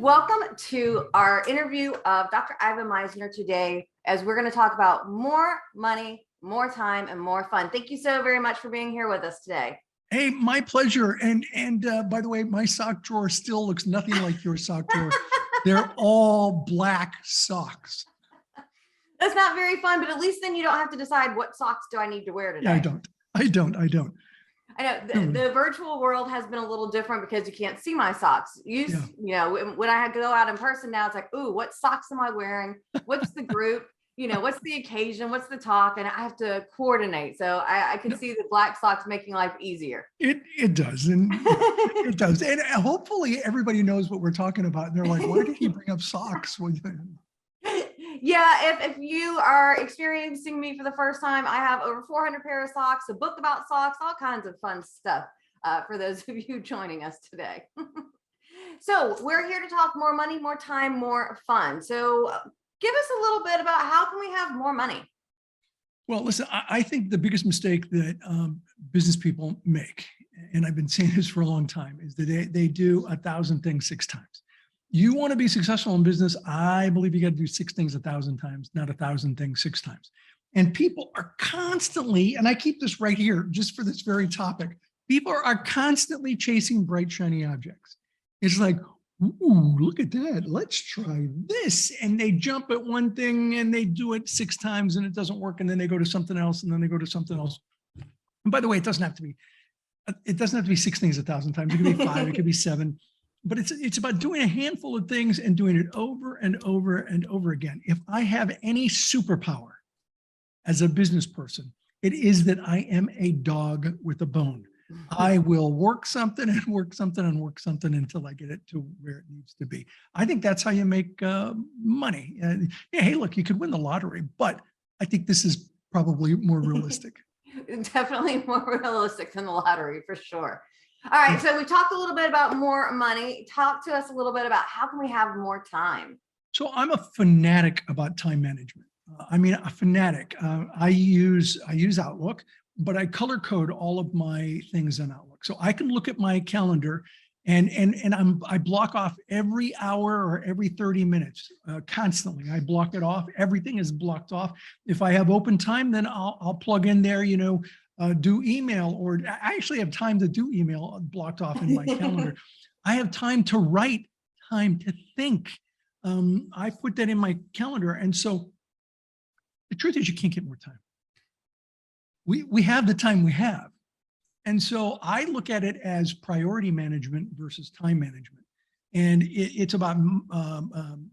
Welcome to our interview of Dr. Ivan Misner today, as we're going to talk about more money, more time, and more fun. Thank you so very much for being here with us today. Hey, my pleasure. And by the way, my sock drawer still looks nothing like your sock drawer. They're all black socks. That's not very fun, but at least then you don't have to decide what socks do I need to wear today. Yeah, I don't. I know the virtual world has been a little different because you can't see my socks. You know, when I go out in person now, it's like, ooh, what socks am I wearing? What's the group? You know, what's the occasion? What's the talk? And I have to coordinate. So I can see the black socks making life easier. It does. And it does. And hopefully everybody knows what we're talking about. And they're like, why did he bring up socks? Yeah, if you are experiencing me for the first time, I have over 400 pair of socks, a book about socks, all kinds of fun stuff for those of you joining us today. So we're here to talk more money, more time, more fun. So give us a little bit about how can we have more money? Well, listen, I think the biggest mistake that business people make, and I've been saying this for a long time, is that they do 1,000 things 6 times. You want to be successful in business, I believe you got to do 6 things 1,000 times, not 1,000 things 6 times. And people are constantly, and I keep this right here just for this very topic, people are constantly chasing bright, shiny objects. It's like, ooh, look at that. Let's try this. And they jump at one thing and they do it 6 times and it doesn't work. And then they go to something else and then they go to something else. And by the way, it doesn't have to be 6 things 1,000 times. It could be 5, it could be 7. But it's about doing a handful of things and doing it over and over and over again. If I have any superpower as a business person, it is that I am a dog with a bone. I will work something and work something and work something until I get it to where it needs to be. I think that's how you make money. Yeah, hey, look, you could win the lottery, but I think this is probably more realistic. Definitely more realistic than the lottery, for sure. All right, so we talked a little bit about more money. Talk to us a little bit about how can we have more time? So I'm a fanatic about time management. I mean, a fanatic. I use Outlook, but I color code all of my things in Outlook. So I can look at my calendar and I block off every hour or every 30 minutes constantly. I block it off. Everything is blocked off. If I have open time, then I'll plug in there, you know, do email, or I actually have time to do email blocked off in my calendar. I have time to write, time to think. I put that in my calendar. And so the truth is you can't get more time. We have the time we have. And so I look at it as priority management versus time management. And it's about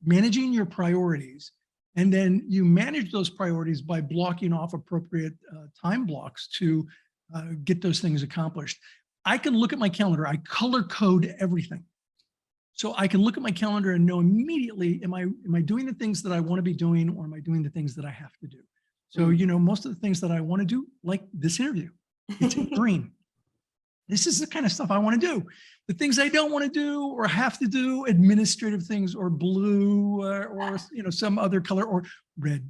managing your priorities. And then you manage those priorities by blocking off appropriate time blocks to get those things accomplished. I can look at my calendar. I color code everything. So I can look at my calendar and know immediately, am I doing the things that I want to be doing, or am I doing the things that I have to do? So, you know, most of the things that I want to do, like this interview, it's in green. This is the kind of stuff I want to do. The things I don't want to do or have to do, administrative things, or blue, or you know, some other color, or red.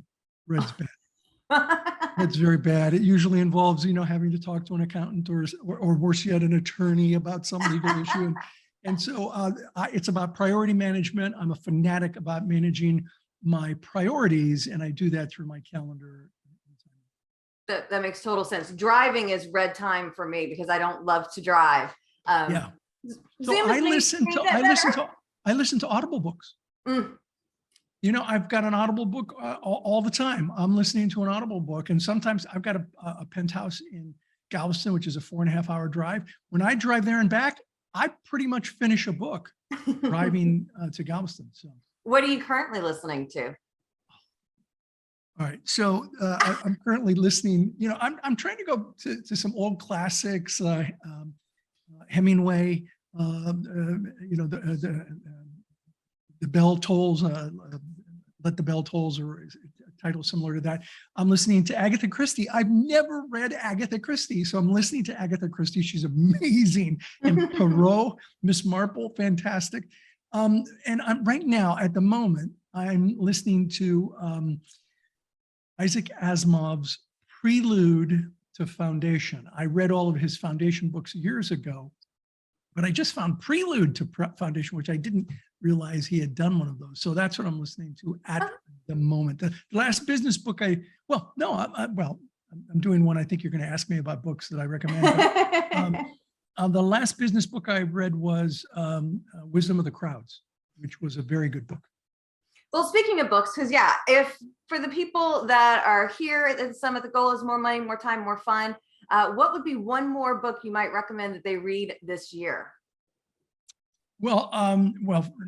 Red's bad. Red's very bad. It usually involves, you know, having to talk to an accountant or worse yet, an attorney about some legal issue. And so it's about priority management. I'm a fanatic about managing my priorities, and I do that through my calendar. That makes total sense. Driving is red time for me because I don't love to drive. Yeah. So I listen to Audible books. You know, I've got an Audible book all the time. I'm listening to an Audible book, and sometimes I've got a penthouse in Galveston, which is a 4.5-hour drive. When I drive there and back, I pretty much finish a book driving to Galveston. So, what are you currently listening to? All right, so I'm currently listening. You know, I'm trying to go to some old classics, Hemingway. You know, the bell tolls. Let the bell tolls, or a title similar to that. I'm listening to Agatha Christie. I've never read Agatha Christie, so I'm listening to Agatha Christie. She's amazing. And Poirot, Miss Marple, fantastic. And right now, at the moment, I'm listening to Isaac Asimov's Prelude to Foundation. I read all of his Foundation books years ago, but I just found Prelude to Foundation, which I didn't realize he had done one of those. So that's what I'm listening to at the moment. The last business book I'm doing one. I think you're going to ask me about books that I recommend. But, the last business book I read was Wisdom of the Crowds, which was a very good book. Well, speaking of books, because yeah, if for the people that are here at the summit, the goal is more money, more time, more fun. What would be one more book you might recommend that they read this year? Well,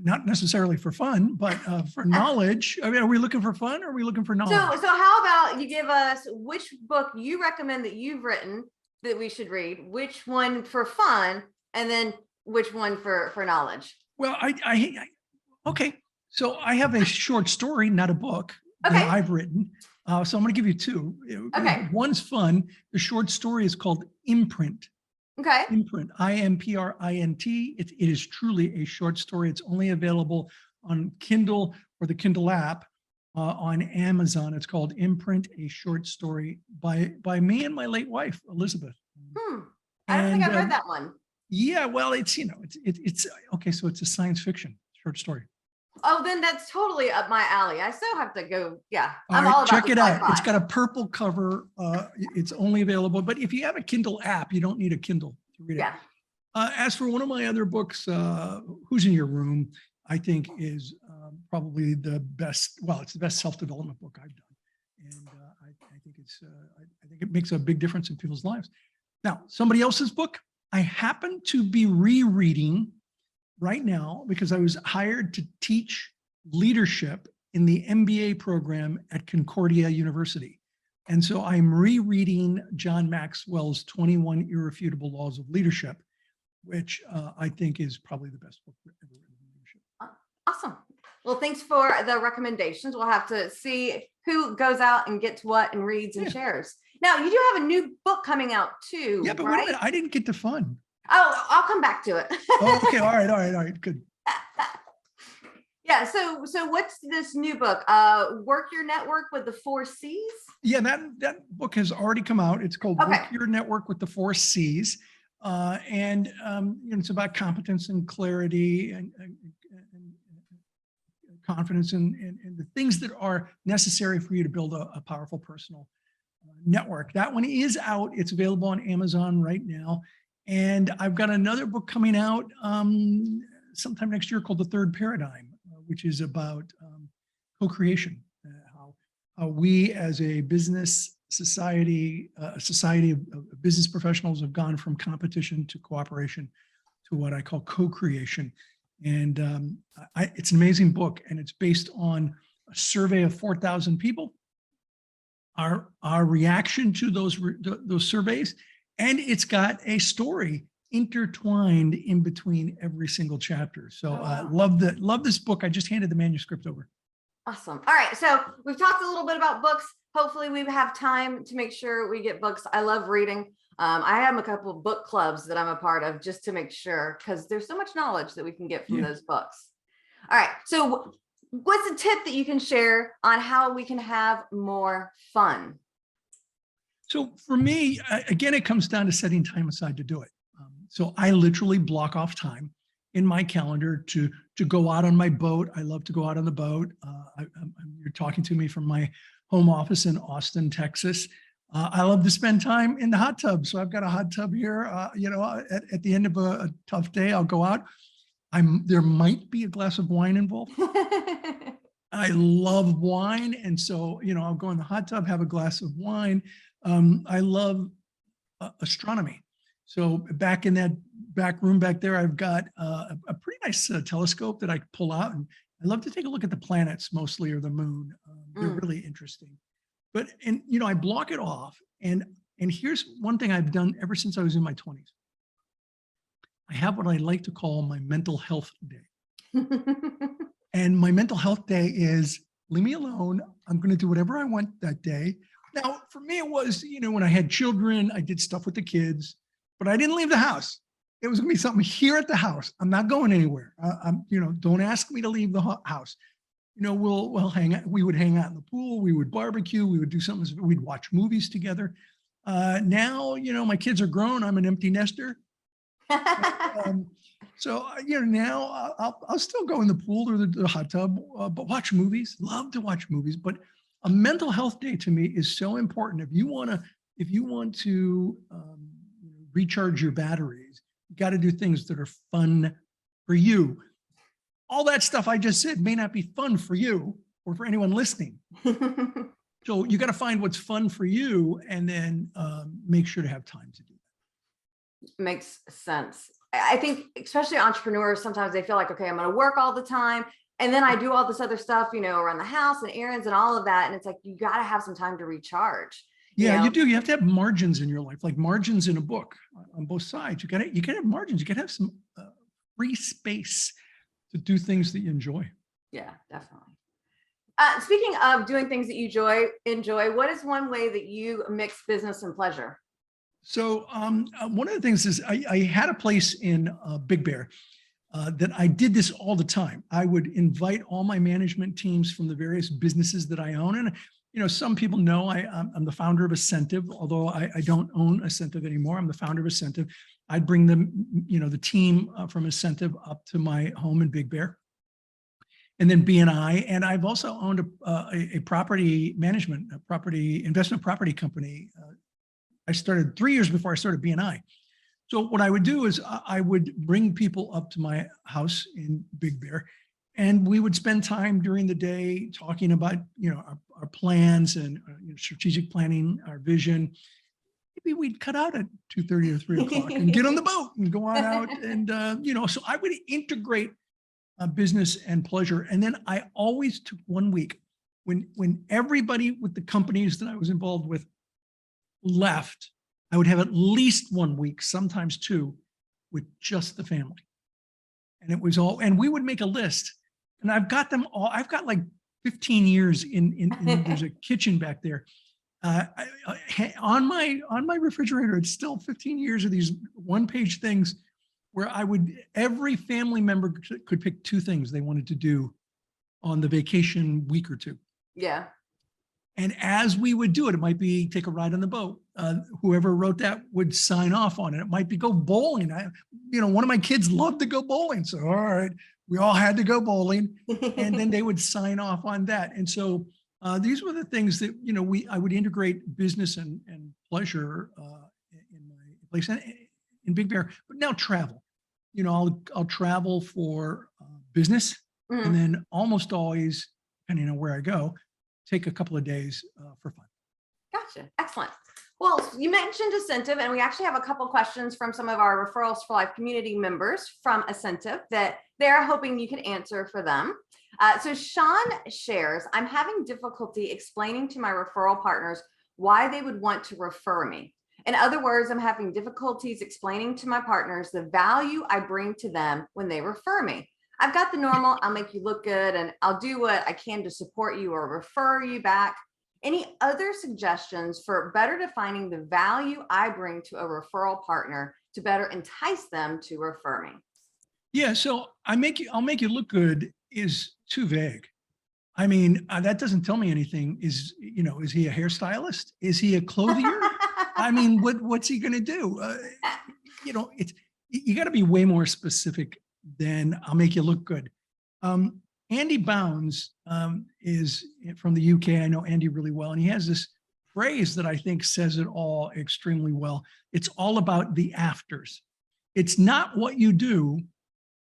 not necessarily for fun, but for knowledge. I mean, are we looking for fun or are we looking for knowledge? So how about you give us which book you recommend that you've written that we should read, which one for fun, and then which one for knowledge? Well, okay. So I have a short story, not a book, Okay. that I've written. So I'm going to give you two. Okay. One's fun. The short story is called Imprint. Okay. Imprint, IMPRINT. It is truly a short story. It's only available on Kindle or the Kindle app on Amazon. It's called Imprint, a short story by me and my late wife, Elizabeth. I don't think I've read that one. Yeah, well, it's okay. So it's a science fiction short story. Oh, then that's totally up my alley. I still have to go. Yeah, I'm all about check it out. It's got a purple cover. It's only available, but if you have a Kindle app, you don't need a Kindle to read it. Yeah. As for one of my other books, Who's in Your Room, I think is probably the best. Well, it's the best self-development book I've done, and I think I think it makes a big difference in people's lives. Now, somebody else's book, I happen to be rereading right now because I was hired to teach leadership in the MBA program at Concordia University. And so I'm rereading John Maxwell's 21 Irrefutable Laws of Leadership, which I think is probably the best book ever written in leadership. Awesome. Well, thanks for the recommendations. We'll have to see who goes out and gets what and reads and shares. Now, you do have a new book coming out too, yeah, but right? wait a minute, I didn't get to fun. Oh, I'll come back to it. Oh, okay, all right, good. Yeah, so what's this new book? Work Your Network with the 4 C's? Yeah, that book has already come out. It's called Work Your Network with the 4 C's. And it's about competence and clarity and confidence and the things that are necessary for you to build a powerful personal network. That one is out. It's available on Amazon right now. And I've got another book coming out sometime next year called The Third Paradigm, which is about co-creation, how we as a business society, a society of business professionals have gone from competition to cooperation to what I call co-creation. And it's an amazing book, and it's based on a survey of 4,000 people, our reaction to those surveys, and it's got a story intertwined in between every single chapter. So love this book. I just handed the manuscript over. Awesome. All right. So we've talked a little bit about books. Hopefully we have time to make sure we get books. I love reading. I have a couple of book clubs that I'm a part of just to make sure, because there's so much knowledge that we can get from those books. All right. So what's a tip that you can share on how we can have more fun? So for me, again, it comes down to setting time aside to do it. So I literally block off time in my calendar to go out on my boat. I love to go out on the boat. You're talking to me from my home office in Austin, Texas. I love to spend time in the hot tub. So I've got a hot tub here. At the end of a tough day, I'll go out. There might be a glass of wine involved. I love wine. And so, I'll go in the hot tub, have a glass of wine. I love astronomy. So back in that back room back there, I've got a pretty nice telescope that I pull out, and I love to take a look at the planets mostly, or the moon. They're really interesting. But I block it off. And here's one thing I've done ever since I was in my 20s. I have what I like to call my mental health day. And my mental health day is leave me alone. I'm going to do whatever I want that day. Now, for me, it was, when I had children, I did stuff with the kids, but I didn't leave the house. It was going to be something here at the house. I'm not going anywhere. Don't ask me to leave the house. We'll hang out. We would hang out in the pool. We would barbecue. We would do something. We'd watch movies together. Now, my kids are grown. I'm an empty nester. So, now I'll still go in the pool or the hot tub, but watch movies. Love to watch movies. But a mental health day to me is so important. If you want to recharge your batteries, you got to do things that are fun for you. All that stuff I just said may not be fun for you or for anyone listening. So you got to find what's fun for you, and then make sure to have time to do that. Makes sense. I think especially entrepreneurs, sometimes they feel like, okay, I'm going to work all the time, and then I do all this other stuff, around the house and errands and all of that. And it's like, you got to have some time to recharge. Yeah, you do. You have to have margins in your life, like margins in a book on both sides. You got to have margins. You got to have some free space to do things that you enjoy. Yeah, definitely. Speaking of doing things that you enjoy, what is one way that you mix business and pleasure? So one of the things is I had a place in Big Bear that I did this all the time. I would invite all my management teams from the various businesses that I own. And, some people know I'm the founder of Asentiv, although I don't own Asentiv anymore. I'm the founder of Asentiv. I'd bring them, the team from Asentiv up to my home in Big Bear. And then BNI, and I've also owned a property management, investment property company. I started 3 years before I started BNI. So what I would do is I would bring people up to my house in Big Bear, and we would spend time during the day talking about, our plans and strategic planning, our vision. Maybe we'd cut out at 2:30 or 3 o'clock and get on the boat and go on out. And, so I would integrate business and pleasure. And then I always took 1 week when everybody with the companies that I was involved with left. I would have at least 1 week, sometimes 2, with just the family. And it was all, and we would make a list, and I've got them all. I've got like 15 years in there's a kitchen back there. On my refrigerator, it's still 15 years of these 1-page things where every family member could pick 2 things they wanted to do on the vacation week or 2. Yeah. And as we would do it, it might be take a ride on the boat. Whoever wrote that would sign off on it. It might be go bowling. One of my kids loved to go bowling. So, all right, we all had to go bowling. And then they would sign off on that. And so these were the things that, I would integrate business and pleasure in my place in Big Bear. But now travel. I'll travel for business. Mm-hmm. And then almost always, depending on where I go, take a couple of days for fun. Gotcha. Excellent. Well, you mentioned Asentiv, and we actually have a couple of questions from some of our Referrals for Life community members from Asentiv that they're hoping you can answer for them. So Sean shares, I'm having difficulty explaining to my referral partners why they would want to refer me. In other words, I'm having difficulties explaining to my partners the value I bring to them when they refer me. I've got the normal, I'll make you look good and I'll do what I can to support you or refer you back. Any other suggestions for better defining the value I bring to a referral partner to better entice them to refer me? Yeah, so I'll make you look good is too vague. I mean, that doesn't tell me anything. Is he a hairstylist? Is he a clothier? I mean, what's he going to do? You got to be way more specific than I'll make you look good. Andy Bounds is from the UK. I know Andy really well, and he has this phrase that I think says it all extremely well. It's all about the afters. It's not what you do,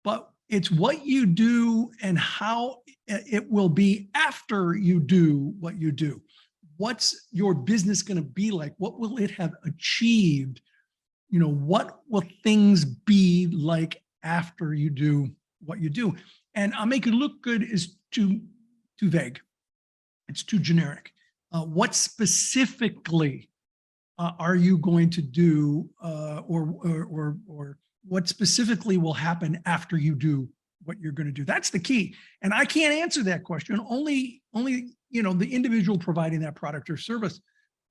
but it's what you do and how it will be after you do what you do. What's your business going to be like? What will it have achieved? What will things be like after you do what you do? And I'll make it look good is too vague. It's too generic. What specifically are you going to do, or what specifically will happen after you do what you're going to do? That's the key. And I can't answer that question. Only the individual providing that product or service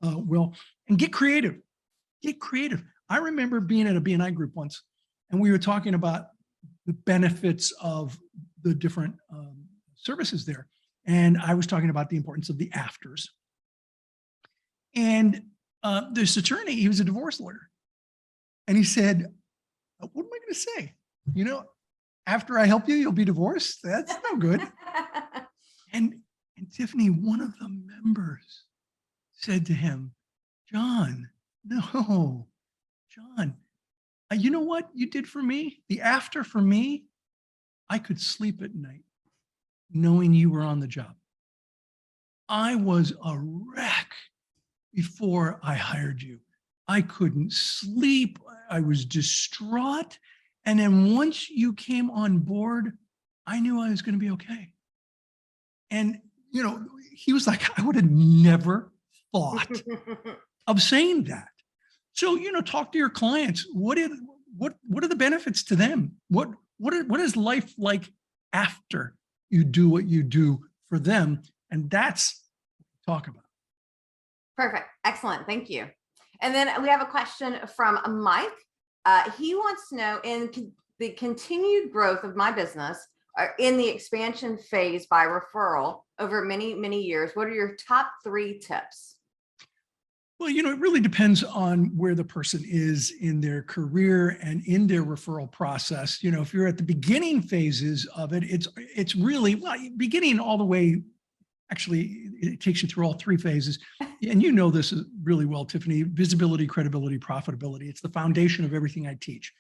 will. And get creative. Get creative. I remember being at a BNI group once, and we were talking about the benefits of the different services there. And I was talking about the importance of the afters. And this attorney, he was a divorce lawyer. And he said, What am I going to say? You know, after I help you, you'll be divorced. That's no good. And Tiffany, one of the members said to him, John, no, John, you know what you did for me? The after for me, I could sleep at night knowing you were on the job. I was a wreck before I hired you. I couldn't sleep. I was distraught. And then once you came on board, I knew I was going to be okay. And, you know, he was like, I would have never thought of saying that. So, you know, talk to your clients. What are the benefits to them? What is life like after you do what you do for them? And that's what we talk about. Perfect. Excellent. Thank you. And then we have a question from Mike. He wants to know, in the continued growth of my business, in the expansion phase by referral over many, many years, what are your top 3 tips? Well, you know, it really depends on where the person is in their career and in their referral process. You know, if you're at the beginning phases of it, it's really, well, beginning all the way, actually, it takes you through all 3 phases. And you know this is really well, Tiffany: visibility, credibility, profitability. It's the foundation of everything I teach.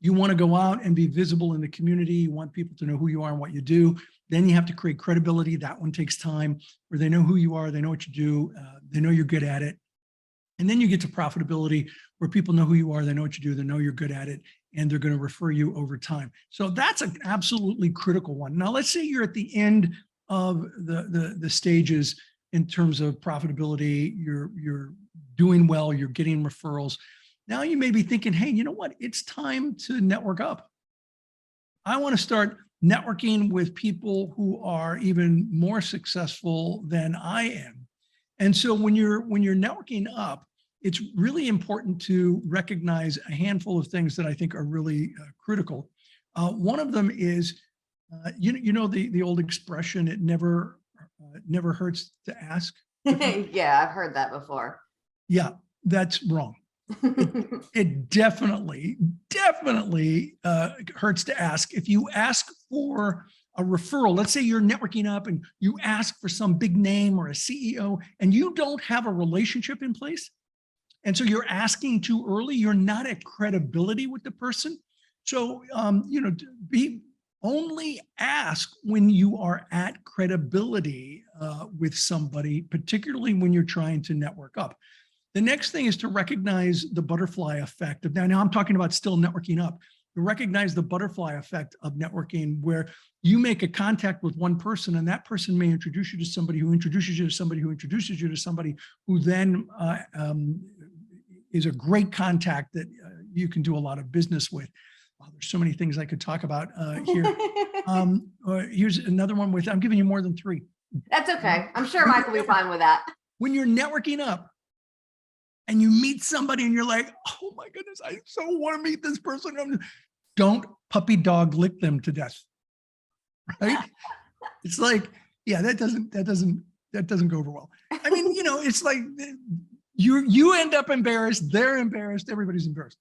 You want to go out and be visible in the community. You want people to know who you are and what you do. Then you have to create credibility. That one takes time, where they know who you are, they know what you do, they know you're good at it. And then you get to profitability, where people know who you are, they know what you do, they know you're good at it, and they're going to refer you over time. So that's an absolutely critical one. Now, let's say you're at the end of the stages in terms of profitability. You're doing well, you're getting referrals. Now you may be thinking, hey, you know what? It's time to network up. I want to start networking with people who are even more successful than I am. And so when you're networking up, it's really important to recognize a handful of things that I think are really critical. One of them is, you know, the old expression, it never hurts to ask. Yeah, I've heard that before. Yeah, that's wrong. It definitely hurts to ask. If you ask for a referral, let's say you're networking up and you ask for some big name or a CEO, and you don't have a relationship in place, and so you're asking too early, you're not at credibility with the person. So, you know, only ask when you are at credibility with somebody, particularly when you're trying to network up. The next thing is to recognize the butterfly effect of, now I'm talking about still networking up. You recognize the butterfly effect of networking, where you make a contact with one person, and that person may introduce you to somebody who introduces you to somebody who introduces you to somebody who then is a great contact that you can do a lot of business with. Wow, there's so many things I could talk about here. Here's another one with, I'm giving you more than 3. That's okay. I'm sure Mike will be fine with that. When you're networking up and you meet somebody and you're like, oh my goodness, I so want to meet this person. Don't puppy dog lick them to death, right? It's like, yeah, that doesn't go over well. I mean, you know, it's like you end up embarrassed, they're embarrassed, everybody's embarrassed.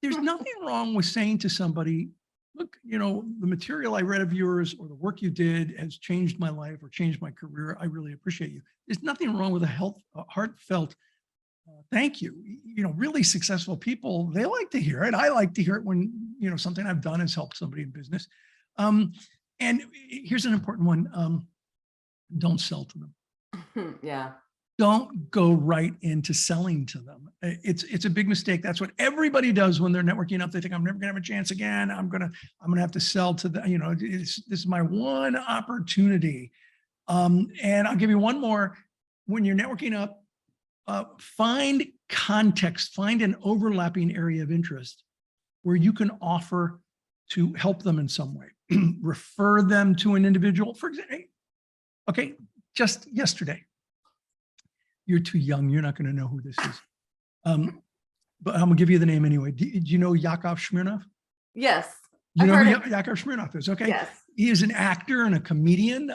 There's nothing wrong with saying to somebody, look, you know, the material I read of yours or the work you did has changed my life or changed my career. I really appreciate you. There's nothing wrong with a heartfelt thank you. You know, really successful people, they like to hear it. I like to hear it when, you know, something I've done has helped somebody in business. And here's an important one. Don't sell to them. Yeah. Don't go right into selling to them. It's a big mistake. That's what everybody does when they're networking up. They think, I'm never gonna have a chance again. I'm gonna have to sell to the, you know, this is my one opportunity. And I'll give you one more. When you're networking up, find context, find an overlapping area of interest where you can offer to help them in some way. Refer them to an individual. For example, okay, just yesterday, you're too young, you're not going to know who this is. But I'm gonna give you the name anyway. Do you know Yakov Smirnoff? Yes. Do you know who Yakov Smirnoff is? Okay. Yes. He is an actor and a comedian.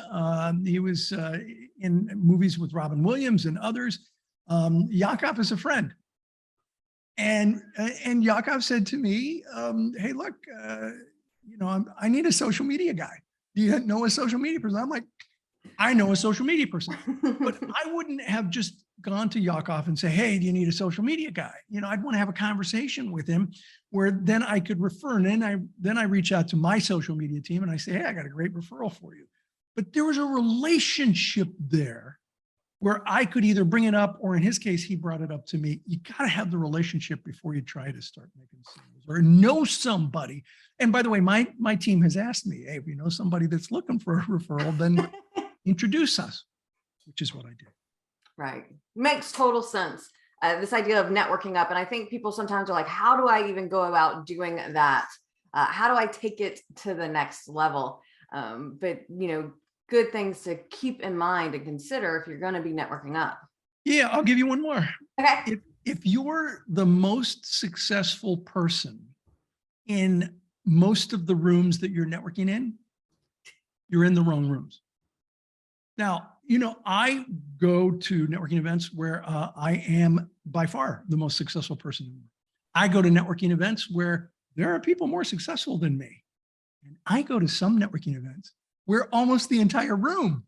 He was in movies with Robin Williams and others. Yakov is a friend. And Yakov said to me, hey, look, I need a social media guy. Do you know a social media person? I'm like, I know a social media person, but I wouldn't have just gone to Yakov and say, hey, do you need a social media guy? I'd want to have a conversation with him where then I could refer. And then I reach out to my social media team and I say, hey, I got a great referral for you. But there was a relationship there where I could either bring it up, or in his case, he brought it up to me. You got to have the relationship before you try to start making sales or know somebody. And by the way, my team has asked me, hey, if you know somebody that's looking for a referral, then introduce us, which is what I do. Right. Makes total sense. This idea of networking up. And I think people sometimes are like, how do I even go about doing that? How do I take it to the next level? But good things to keep in mind and consider if you're going to be networking up. Yeah, I'll give you one more. Okay. If you're the most successful person in most of the rooms that you're networking in, you're in the wrong rooms. Now, I go to networking events where I am by far the most successful person in the room. I go to networking events where there are people more successful than me. And I go to some networking events where almost the entire room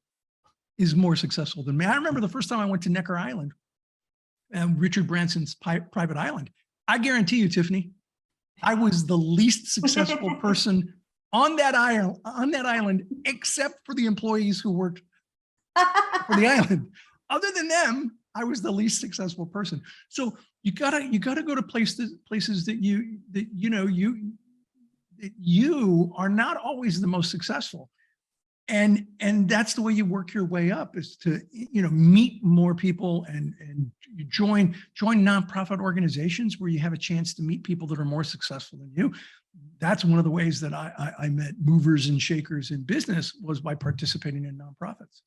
is more successful than me. I remember the first time I went to Necker Island, Richard Branson's private island. I guarantee you, Tiffanie, I was the least successful person on that island, except for the employees who worked for the island. Other than them, I was the least successful person. So you gotta go to places that you are not always the most successful. And that's the way you work your way up, is to meet more people and join nonprofit organizations where you have a chance to meet people that are more successful than you. That's one of the ways that I met movers and shakers in business, was by participating in nonprofits.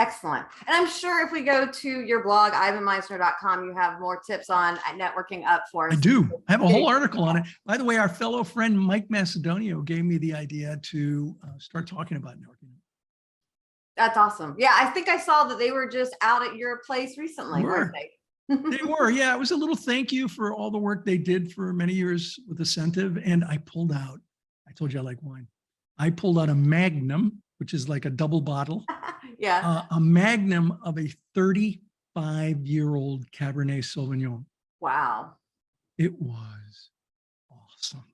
Excellent. And I'm sure if we go to your blog, ivanmisner.com, you have more tips on networking up for us. I do. I have a whole article on it. By the way, our fellow friend, Mike Macedonio, gave me the idea to start talking about networking. That's awesome. Yeah, I think I saw that they were just out at your place recently, weren't they? They were. Yeah, it was a little thank you for all the work they did for many years with Asentiv. And I pulled out, I told you I like wine. I pulled out a Magnum, which is like a double bottle. Yeah. A Magnum of a 35-year-old Cabernet Sauvignon. Wow. It was awesome.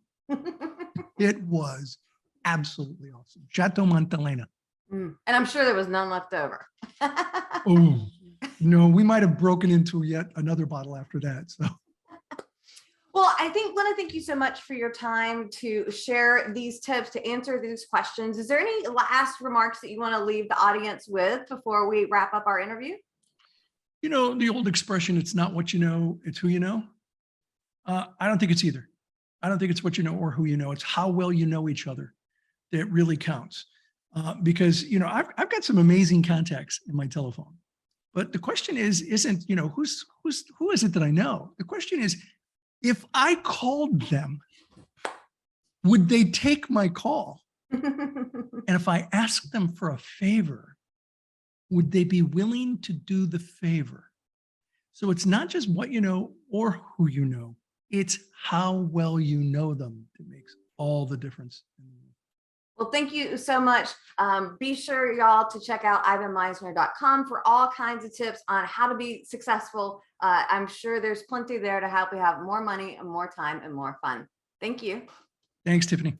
It was absolutely awesome. Chateau Montelena. And I'm sure there was none left over. Oh, no, we might have broken into yet another bottle after that. So. Well, I want to thank you so much for your time to share these tips, to answer these questions. Is there any last remarks that you want to leave the audience with before we wrap up our interview? The old expression, it's not what you know, it's who you know. I don't think it's either. I don't think it's what you know or who you know. It's how well you know each other that really counts. Because, I've got some amazing contacts in my telephone. But the question isn't, who is it that I know? The question is, if I called them, would they take my call? And if I asked them for a favor, would they be willing to do the favor? So it's not just what you know or who you know, it's how well you know them that makes all the difference. Well, thank you so much. Be sure, y'all, to check out ivanmisner.com for all kinds of tips on how to be successful. I'm sure there's plenty there to help you have more money and more time and more fun. Thank you. Thanks, Tiffanie.